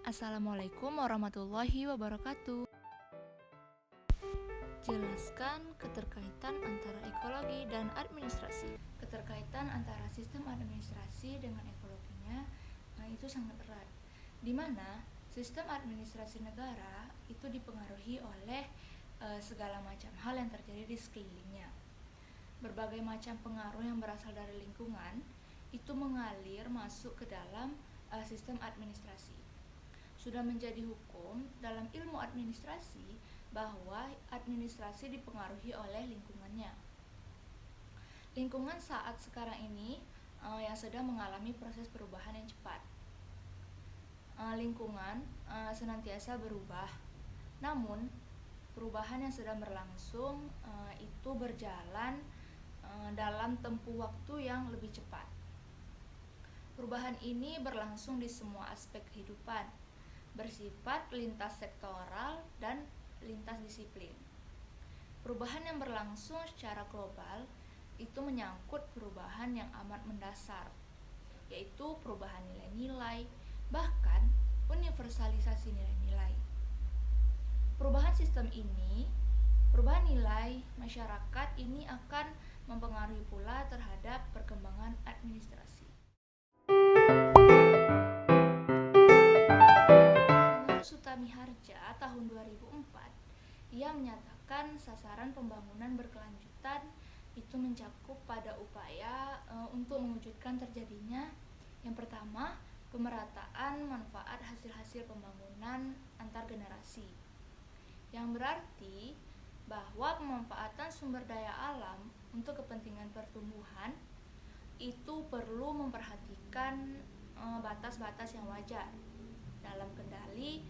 Assalamualaikum warahmatullahi wabarakatuh. Jelaskan keterkaitan antara ekologi dan administrasi. Keterkaitan antara sistem administrasi dengan ekologinya itu sangat erat, di mana sistem administrasi negara itu dipengaruhi oleh segala macam hal yang terjadi di sekelilingnya. Berbagai macam pengaruh yang berasal dari lingkungan itu mengalir masuk ke dalam sistem administrasi. Sudah menjadi hukum dalam ilmu administrasi bahwa administrasi dipengaruhi oleh lingkungannya. Lingkungan saat sekarang ini yang sedang mengalami proses perubahan yang cepat. Lingkungan senantiasa berubah, namun perubahan yang sedang berlangsung itu berjalan dalam tempuh waktu yang lebih cepat. Perubahan ini berlangsung di semua aspek kehidupan, bersifat lintas sektoral dan lintas disiplin. Perubahan yang berlangsung secara global itu menyangkut perubahan yang amat mendasar, yaitu perubahan nilai-nilai, bahkan universalisasi nilai-nilai. Perubahan nilai masyarakat ini akan mempengaruhi pula terhadap perkembangan administrasi. Sutamiharja tahun 2004, ia menyatakan sasaran pembangunan berkelanjutan itu mencakup pada upaya untuk mewujudkan terjadinya yang pertama, pemerataan manfaat hasil-hasil pembangunan antar generasi, yang berarti bahwa pemanfaatan sumber daya alam untuk kepentingan pertumbuhan itu perlu memperhatikan batas-batas yang wajar dalam kendali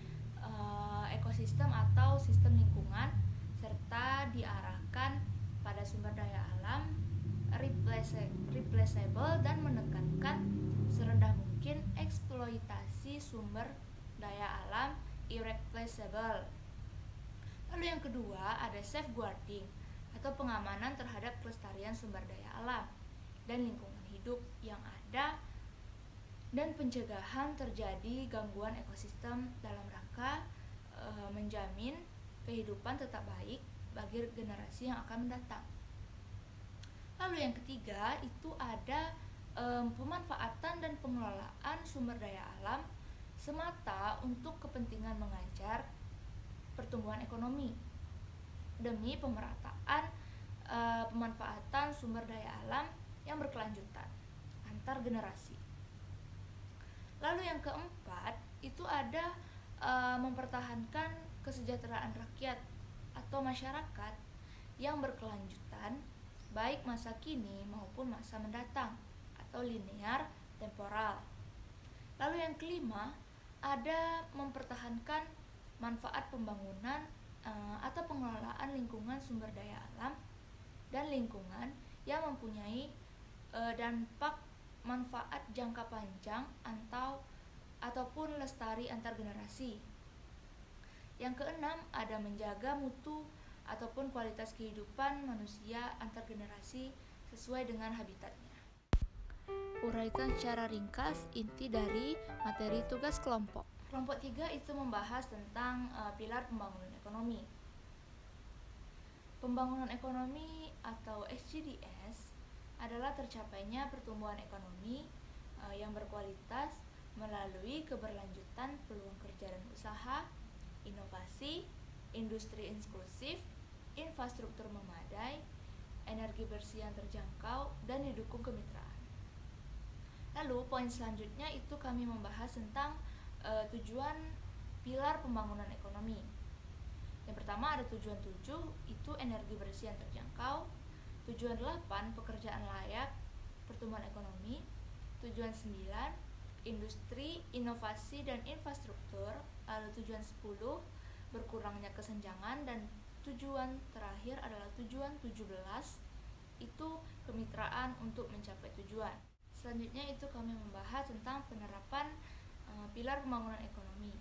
ekosistem atau sistem lingkungan, serta diarahkan pada sumber daya alam replaceable dan menekankan serendah mungkin eksploitasi sumber daya alam irreplaceable. Lalu yang kedua ada safeguarding atau pengamanan terhadap kelestarian sumber daya alam dan lingkungan hidup yang ada dan pencegahan terjadi gangguan ekosistem dalam rangka menjamin kehidupan tetap baik bagi generasi yang akan mendatang. Lalu yang ketiga itu ada pemanfaatan dan pengelolaan sumber daya alam semata untuk kepentingan mengajar pertumbuhan ekonomi demi pemerataan pemanfaatan sumber daya alam yang berkelanjutan antar generasi. Lalu yang keempat itu ada mempertahankan kesejahteraan rakyat atau masyarakat yang berkelanjutan baik masa kini maupun masa mendatang atau linear temporal. Lalu yang kelima ada mempertahankan manfaat pembangunan atau pengelolaan lingkungan sumber daya alam dan lingkungan yang mempunyai dampak manfaat jangka panjang ataupun lestari antar generasi. Yang keenam ada menjaga mutu ataupun kualitas kehidupan manusia antar generasi sesuai dengan habitatnya. Uraikan secara ringkas inti dari materi tugas kelompok. Kelompok 3 itu membahas tentang pilar pembangunan ekonomi. Pembangunan ekonomi atau SDGs adalah tercapainya pertumbuhan ekonomi yang berkualitas melalui keberlanjutan peluang kerja dan usaha, inovasi, industri inklusif, infrastruktur memadai, energi bersih yang terjangkau, dan didukung kemitraan. Lalu poin selanjutnya itu kami membahas tentang tujuan pilar pembangunan ekonomi. Yang pertama ada tujuan 7 itu energi bersih yang terjangkau. Tujuan 8 pekerjaan layak pertumbuhan ekonomi. Tujuan 9 industri, inovasi dan infrastruktur. Lalu tujuan 10 berkurangnya kesenjangan, dan tujuan terakhir adalah tujuan 17 itu kemitraan untuk mencapai tujuan. Selanjutnya itu kami membahas tentang penerapan pilar pembangunan ekonomi.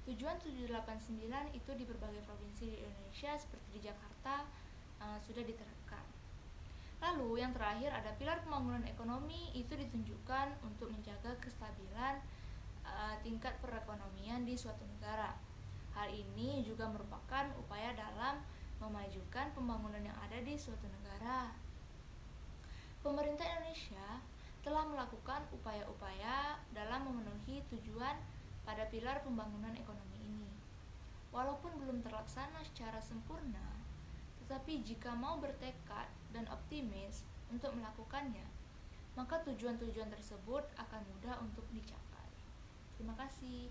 Tujuan 789 itu di berbagai provinsi di Indonesia seperti di Jakarta sudah diterapkan. Lalu yang terakhir ada pilar pembangunan ekonomi itu ditunjukkan untuk menjaga kestabilan tingkat perekonomian di suatu negara. Hal ini juga merupakan upaya dalam memajukan pembangunan yang ada di suatu negara. Pemerintah Indonesia telah melakukan upaya-upaya dalam memenuhi tujuan pada pilar pembangunan ekonomi ini. Walaupun belum terlaksana secara sempurna, tetapi jika mau bertekad dan optimis untuk melakukannya, maka tujuan-tujuan tersebut akan mudah untuk dicapai. Terima kasih.